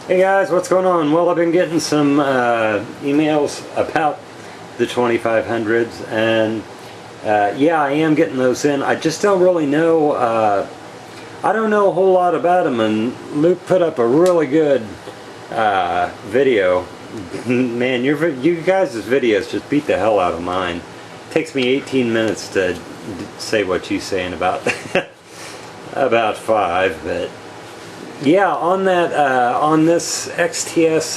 Hey guys, what's going on? Well, I've been getting some emails about the 2500s, and yeah, I am getting those in. I just don't really know, I don't know a whole lot about them, and Luke put up a really good video. Man, you guys' videos just beat the hell out of mine. It takes me 18 minutes to say what you're saying about about 5, but yeah, on that on this XTS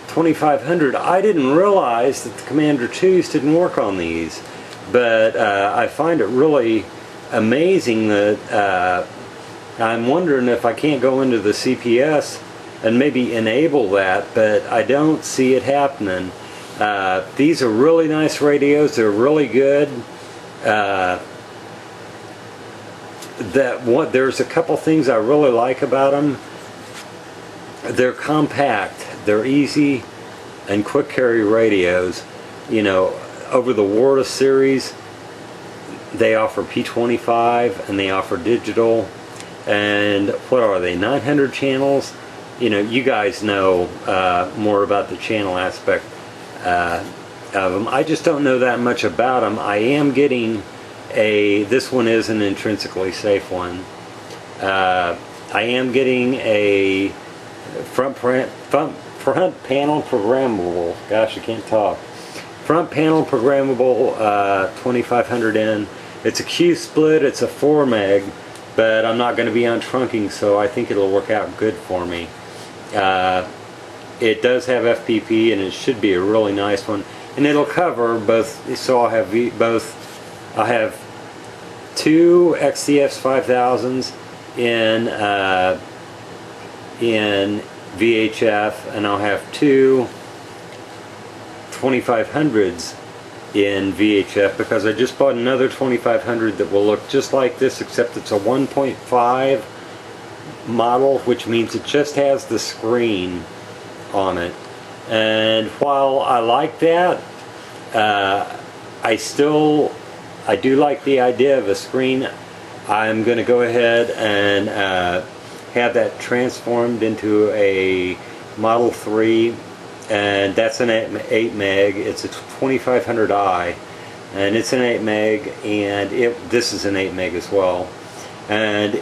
2500, I didn't realize that the Commander 2s didn't work on these, but I find it really amazing that I'm wondering if I can't go into the CPS and maybe enable that, but I don't see it happening. These are really nice radios. They're really good. There's a couple things I really like about them. They're compact, they're easy and quick carry radios. You know, over the Warta series, they offer P25 and they offer digital, and what are they, 900 channels? You know, you guys know more about the channel aspect of them. I just don't know that much about them. I am getting this one is an intrinsically safe one. I am getting a front panel programmable, gosh, I can't talk, front panel programmable 2500N. It's a Q split, it's a 4 meg, but I'm not going to be on trunking, so I think it'll work out good for me. It does have FPP, and it should be a really nice one, and it'll cover both. So I'll have I have 2 XTS5000's in VHF, and I'll have 2 2500's in VHF, because I just bought another 2500 that will look just like this, except it's a 1.5 model, which means it just has the screen on it. And while I like that, I do like the idea of a screen. I'm going to go ahead and have that transformed into a Model 3, and that's an 8 meg. It's a 2500i, and it's an 8 meg, and this is an 8 meg as well. And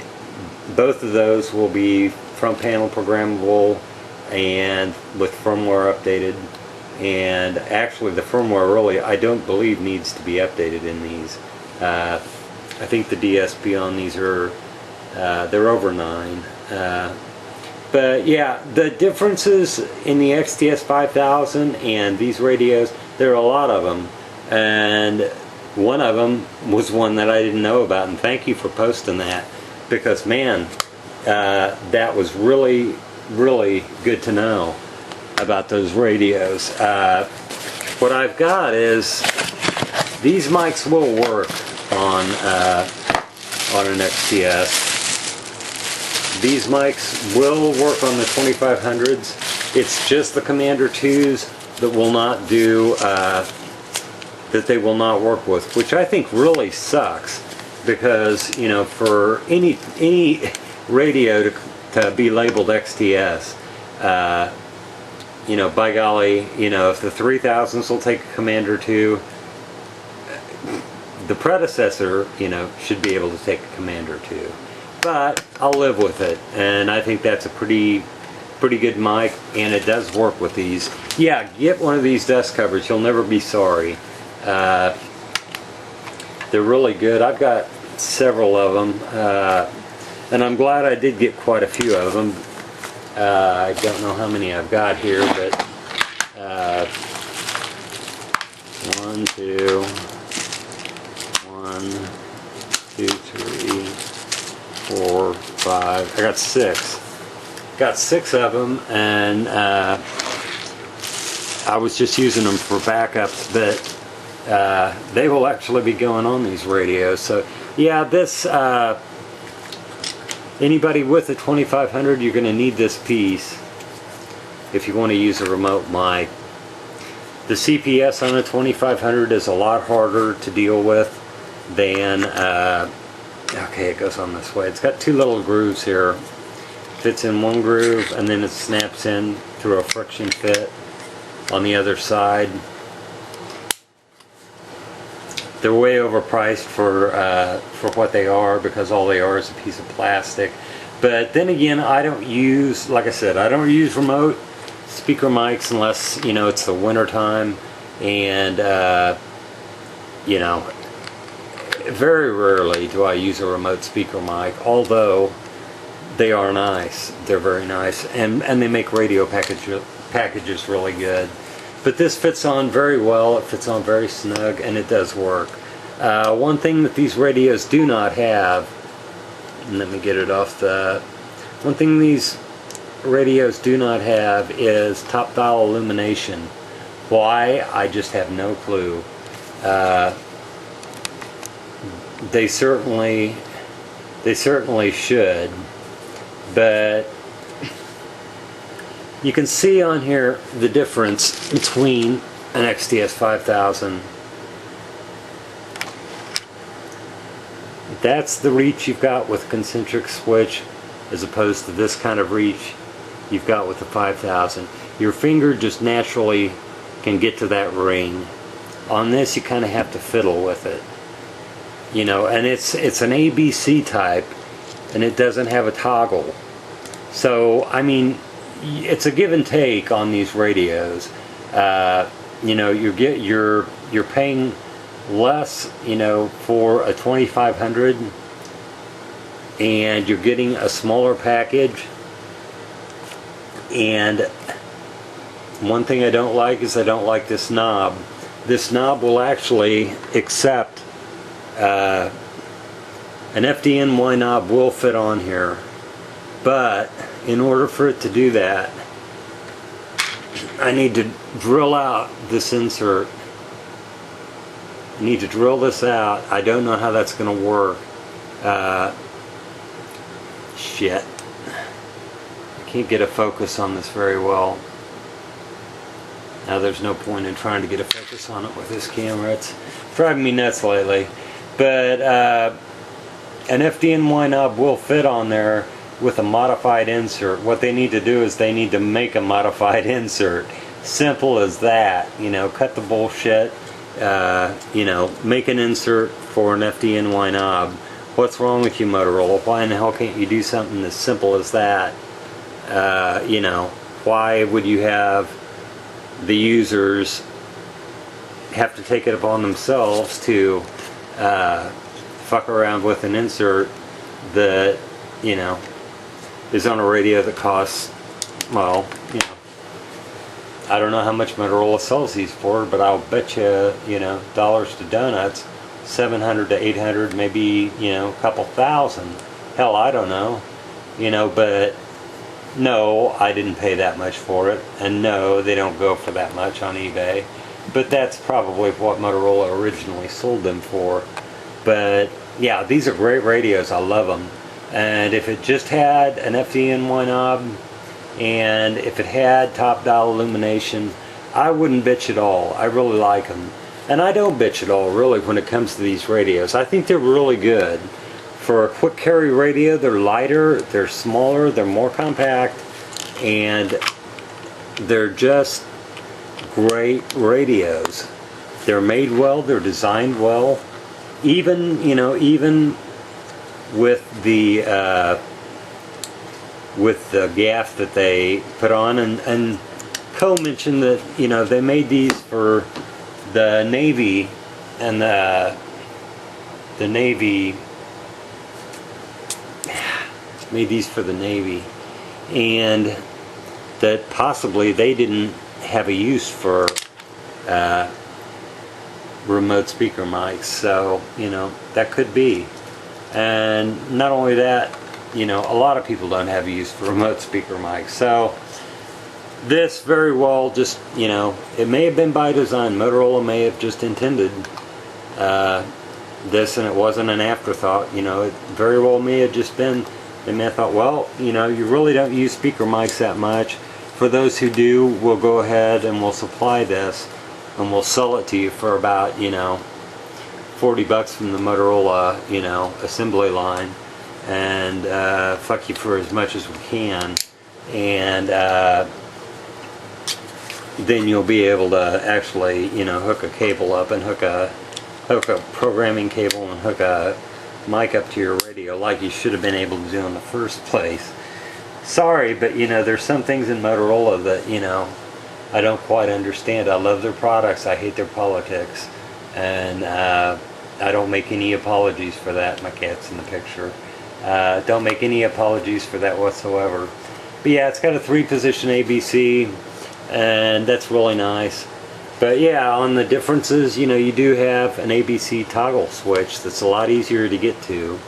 both of those will be front panel programmable and with firmware updated. And actually the firmware really, I don't believe, needs to be updated in these. I think the DSP on these are, they're over 9. But yeah, the differences in the XTS5000 and these radios, there are a lot of them. And one of them was one that I didn't know about, and thank you for posting that, because man, that was really, really good to know about those radios. What I've got is these mics will work on an XTS. These mics will work on the 2500s. It's just the Commander 2s that will not do that they will not work with, which I think really sucks, because you know, for any radio to be labeled XTS, you know, by golly, you know, if the 3000s will take a Commander 2, the predecessor, you know, should be able to take a Commander 2. But I'll live with it, and I think that's a pretty good mic, and it does work with these. Yeah, get one of these dust covers. You'll never be sorry. They're really good. I've got several of them, and I'm glad I did get quite a few of them. I don't know how many I've got here, but 1, 2, 3, 4, 5. I got 6. Got 6 of them, and I was just using them for backups, but they will actually be going on these radios. So yeah, this anybody with a 2500, you're going to need this piece if you want to use a remote mic. The CPS on a 2500 is a lot harder to deal with than okay, it goes on this way. It's got 2 little grooves here, fits in one groove, and then it snaps in through a friction fit on the other side. They're way overpriced for what they are, because all they are is a piece of plastic. But then again, I don't use, like I said, I don't use remote speaker mics unless, you know, it's the winter time, and you know, very rarely do I use a remote speaker mic, although they are nice. They're very nice, and they make radio packages really good. But this fits on very well, it fits on very snug, and it does work. One thing that these radios do not have, and let me get it off the... One thing these radios do not have is top dial illumination. Why? I just have no clue. They certainly should, but you can see on here the difference between an XTS5000. That's the reach you've got with concentric switch, as opposed to this kind of reach you've got with the 5000. Your finger just naturally can get to that ring. On this, you kind of have to fiddle with it, you know, and it's an ABC type, and it doesn't have a toggle. So I mean, it's a give and take on these radios. You know, you're paying less, you know, for a 2500, and you're getting a smaller package. And one thing I don't like is I don't like this knob. This knob will actually accept an FDNY knob will fit on here, but in order for it to do that, I need to drill out this insert. I need to drill this out. I don't know how that's going to work. Shit. I can't get a focus on this very well. Now there's no point in trying to get a focus on it with this camera. It's driving me nuts lately. But an FDNY knob will fit on there with a modified insert. What they need to do is they need to make a modified insert. Simple as that. You know, cut the bullshit. You know, make an insert for an FDNY knob. What's wrong with you, Motorola? Why in the hell can't you do something as simple as that? You know, why would you have the users have to take it upon themselves to fuck around with an insert that, you know, is on a radio that costs, well, you know, I don't know how much Motorola sells these for, but I'll bet you, you know, dollars to donuts, 700 to 800, maybe, you know, a couple thousand. Hell, I don't know, you know, but no, I didn't pay that much for it, and no, they don't go for that much on eBay. But that's probably what Motorola originally sold them for. But yeah, these are great radios. I love them. And if it just had an FDNY knob, and if it had top dial illumination, I wouldn't bitch at all. I really like them. And I don't bitch at all, really, when it comes to these radios. I think they're really good. For a quick carry radio, they're lighter, they're smaller, they're more compact, and they're just great radios. They're made well, they're designed well. Even, you know, even with the gaff that they put on, and Co mentioned that, you know, they made these for the Navy, and the Navy made these for the Navy, and that possibly they didn't have a use for remote speaker mics. So, you know, that could be. And not only that, you know, a lot of people don't have a use for remote speaker mics. So this very well just, you know, it may have been by design. Motorola may have just intended this, and it wasn't an afterthought. You know, it very well may have just been, they may have thought, well, you know, you really don't use speaker mics that much. For those who do, we'll go ahead and we'll supply this, and we'll sell it to you for about, you know, $40 from the Motorola, you know, assembly line. and fuck you for as much as we can, and then you'll be able to actually, you know, hook a cable up and hook a programming cable and hook a mic up to your radio like you should have been able to do in the first place. Sorry, but you know, there's some things in Motorola that, you know, I don't quite understand. I love their products, I hate their politics, and I don't make any apologies for that. My cat's in the picture. Don't make any apologies for that whatsoever. But yeah, it's got a 3-position ABC, and that's really nice. But yeah, on the differences, you know, you do have an ABC toggle switch that's a lot easier to get to.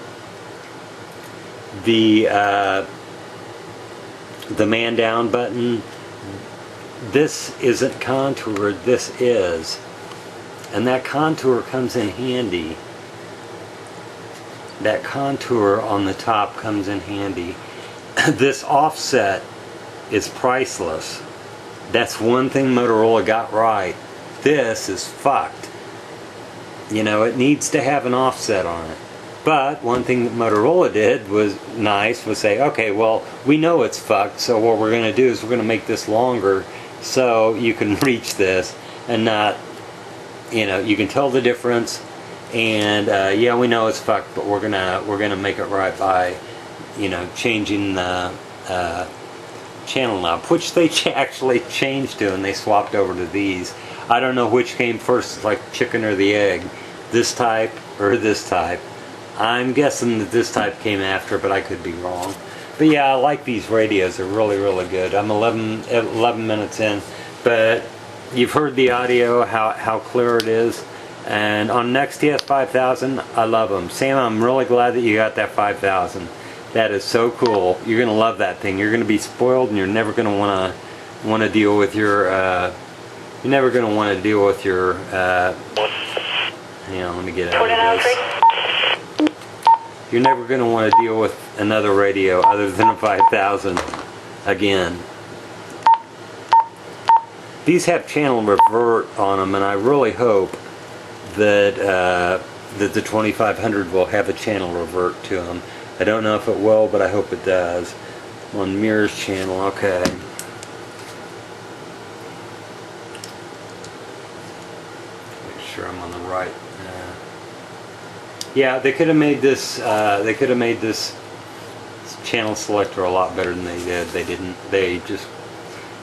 The man down button, this isn't contoured, this is. And that contour comes in handy. That contour on the top comes in handy. This offset is priceless. That's one thing Motorola got right. This is fucked. You know, it needs to have an offset on it. But one thing that Motorola did was nice, was say, okay, well, we know it's fucked, so what we're going to do is we're going to make this longer so you can reach this and not, you know, you can tell the difference. And yeah, we know it's fucked, but we're gonna make it right by, you know, changing the channel knob, which they actually changed to, and they swapped over to these. I don't know which came first, it's like chicken or the egg, this type or this type. I'm guessing that this type came after, but I could be wrong. But yeah, I like these radios. They're really, really good. I'm 11 minutes in, but you've heard the audio, how clear it is. And on an XTS5000, I love them. Sam, I'm really glad that you got that 5000. That is so cool. You're gonna love that thing. You're gonna be spoiled, and you're never gonna wanna deal with your. You're never gonna want to deal with your. Hang on, let me get out of this. You're never gonna want to deal with another radio other than a 5000 again. These have channel revert on them, and I really hope that that the 2500 will have a channel revert to them. I don't know if it will, but I hope it does. On Mirror's channel, okay. Make sure I'm on the right. Yeah, they could have made this. They could have made this channel selector a lot better than they did. They didn't. They just.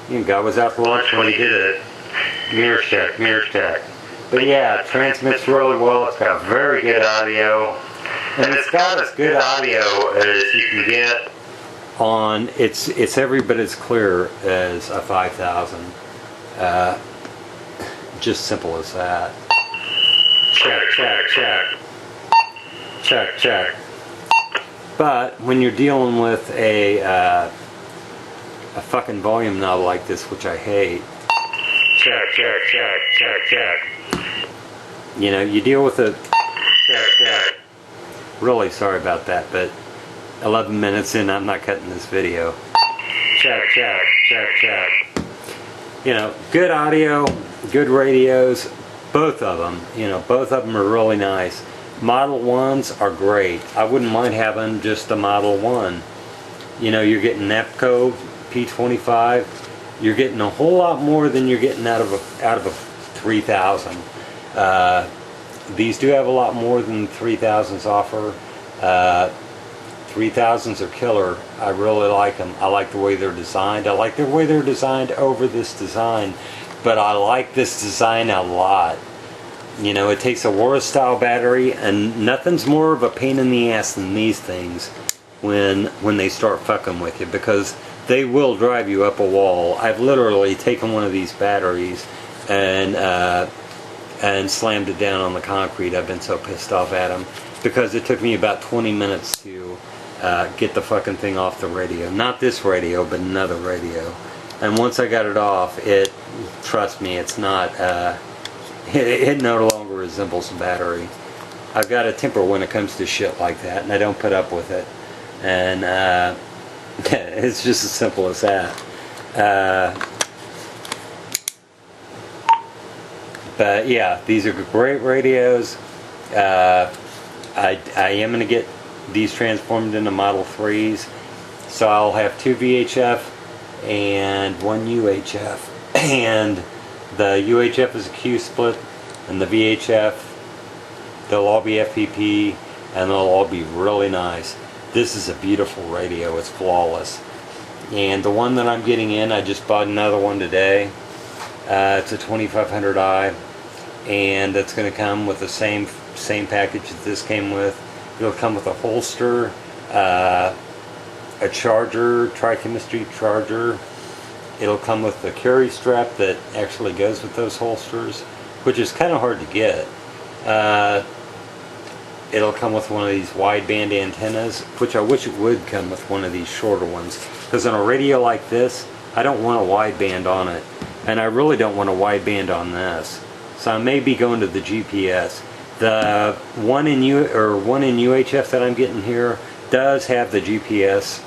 You know, God was out for lunch when he did it. Mirror check, mirror check. But yeah, it transmits really well. It's got very good audio, and it's got as good audio as you can get on. It's every bit as clear as a 5000. Just simple as that. Check, check, check, check, check. But when you're dealing with a fucking volume knob like this, which I hate. Check, check, check, check, check. You know, you deal with a check, check. Really sorry about that, but 11 minutes in, I'm not cutting this video. Check, check, check, check. You know, good audio, good radios, both of them. You know, both of them are really nice. Model 1s are great. I wouldn't mind having just a Model 1. You know, you're getting Nepco P25. You're getting a whole lot more than you're getting out of a 3000. These do have a lot more than 3000s offer. 3000s are killer. I really like them. I like the way they're designed. I like the way they're designed over this design, but I like this design a lot. You know, it takes a Wara style battery, and nothing's more of a pain in the ass than these things when they start fucking with you, because they will drive you up a wall. I've literally taken one of these batteries and slammed it down on the concrete. I've been so pissed off at them because it took me about 20 minutes to get the fucking thing off the radio. Not this radio, but another radio. And once I got it off, trust me, it's not, it no longer resembles a battery. I've got a temper when it comes to shit like that, and I don't put up with it. And it's just as simple as that. But yeah, these are great radios. I am going to get these transformed into Model 3s. So I'll have 2 VHF and 1 UHF. And the UHF is a Q split, and the VHF, they'll all be FPP, and they'll all be really nice. This is a beautiful radio. It's flawless. And the one that I'm getting in, I just bought another one today. It's a 2500i, and it's going to come with the same package that this came with. It'll come with a holster, a charger, tri-chemistry charger. It'll come with the carry strap that actually goes with those holsters, which is kind of hard to get. It'll come with one of these wideband antennas, which I wish it would come with one of these shorter ones, because on a radio like this, I don't want a wideband on it, and I really don't want a wideband on this. So I may be going to the GPS. The one in UHF that I'm getting here does have the GPS.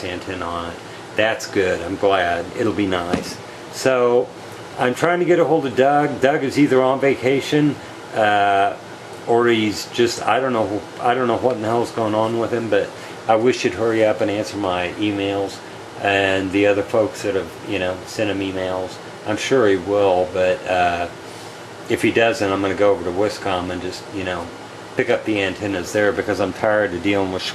Antenna on it. That's good. I'm glad. It'll be nice. So I'm trying to get a hold of Doug. Doug is either on vacation or he's just, I don't know what in the hell's going on with him, but I wish he'd hurry up and answer my emails and the other folks that have, sent him emails. I'm sure he will, but if he doesn't, I'm going to go over to Wisconsin and just, pick up the antennas there, because I'm tired of dealing with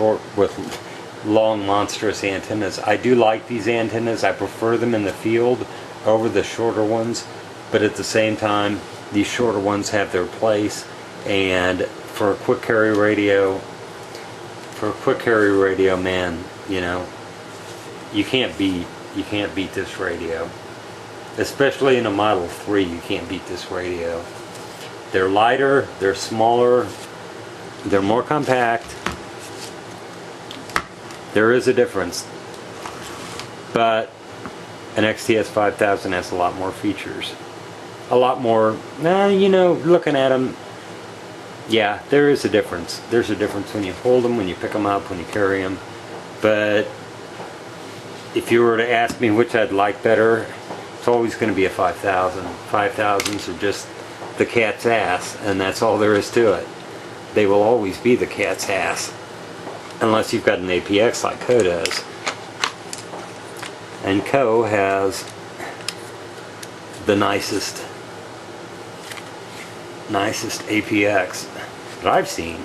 long, monstrous antennas. I do like these antennas. I prefer them in the field over the shorter ones, but at the same time, these shorter ones have their place. And for a quick carry radio, man, you can't beat this radio. Especially in a Model 3, you can't beat this radio. They're lighter, they're smaller, they're more compact. There is a difference, but an XTS5000 has a lot more features. A lot more, looking at them, yeah, there is a difference. There's a difference when you hold them, when you pick them up, when you carry them. But if you were to ask me which I'd like better, it's always going to be a 5000. 5000s are just the cat's ass, and that's all there is to it. They will always be the cat's ass, unless you've got an APX like Co does. And Co has the nicest APX that I've seen.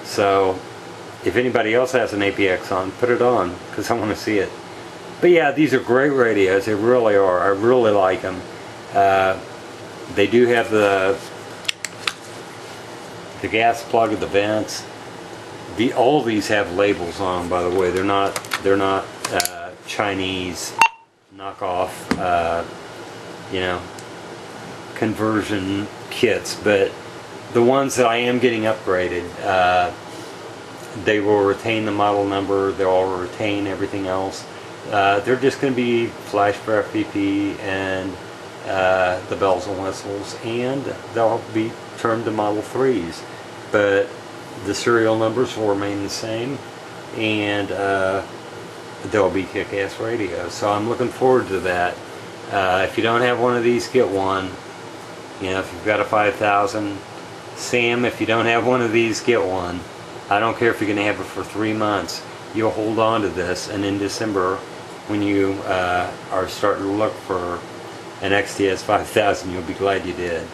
So if anybody else has an APX on, put it on, because I want to see it. But yeah, these are great radios. They really are. I really like them. They do have the gas plug of the vents. All these have labels on them, by the way. They're not Chinese knockoff, conversion kits. But the ones that I am getting upgraded, they will retain the model number. They'll retain everything else. They're just going to be flash for FPP and the bells and whistles, and they'll be termed to Model 3s. But the serial numbers will remain the same, and they'll be kick-ass radios. So I'm looking forward to that. If you don't have one of these, get one. If you've got a 5000, Sam, if you don't have one of these, get one. I don't care if you're going to have it for 3 months. You'll hold on to this, and in December, when you are starting to look for an XTS5000, you'll be glad you did.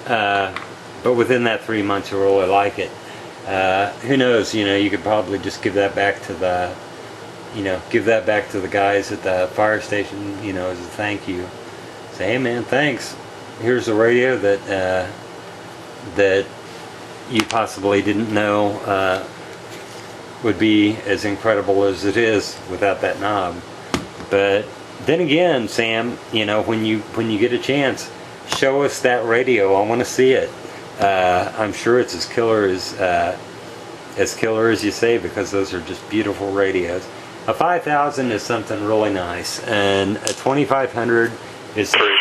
But within that 3 months, you'll really like it. Who knows? You could probably just give that back to the, guys at the fire station, as a thank you. Say, hey man, thanks. Here's a radio that you possibly didn't know would be as incredible as it is without that knob. But then again, Sam, when you get a chance, show us that radio. I want to see it. I'm sure it's as killer as you say, because those are just beautiful radios. A 5000 is something really nice, and a 2500 is something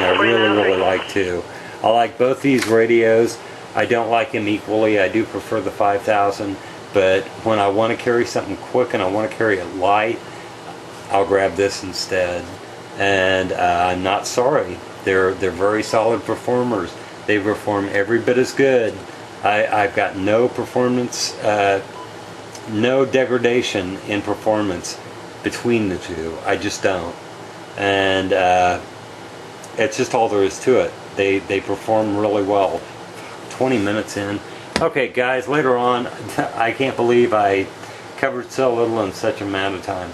I really like too. I like both these radios. I don't like them equally. I do prefer the 5000, but when I want to carry something quick and I want to carry it light, I'll grab this instead. And I'm not sorry. They're very solid performers. They perform every bit as good. I've got no performance, no degradation in performance between the two. I just don't. And it's just all there is to it. They perform really well. 20 minutes in. Okay guys, later on, I can't believe I covered so little in such an amount of time.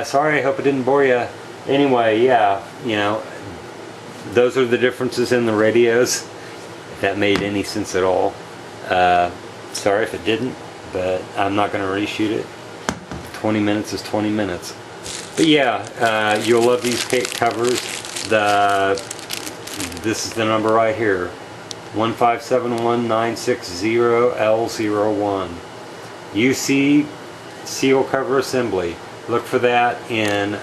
Sorry, I hope it didn't bore you. Anyway, yeah, you know, those are the differences in the radios, if that made any sense at all. Sorry if it didn't, but I'm not going to reshoot it. 20 minutes is 20 minutes. But yeah, you'll love these covers. This is the number right here, 1571960L01. UC seal cover assembly. Look for that in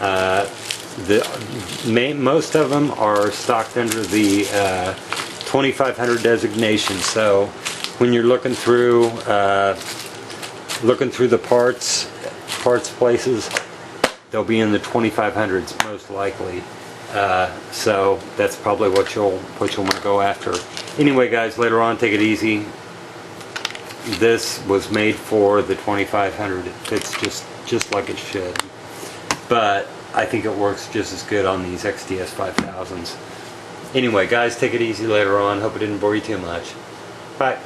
most of them are stocked under the 2500 designation. So when you're looking through the parts places, they'll be in the 2500s most likely. So that's probably what you'll want to go after. Anyway guys, later on, take it easy. This was made for the 2500. It fits just like it should. But I think it works just as good on these XTS5000s. Anyway guys, take it easy later on. Hope it didn't bore you too much. Bye.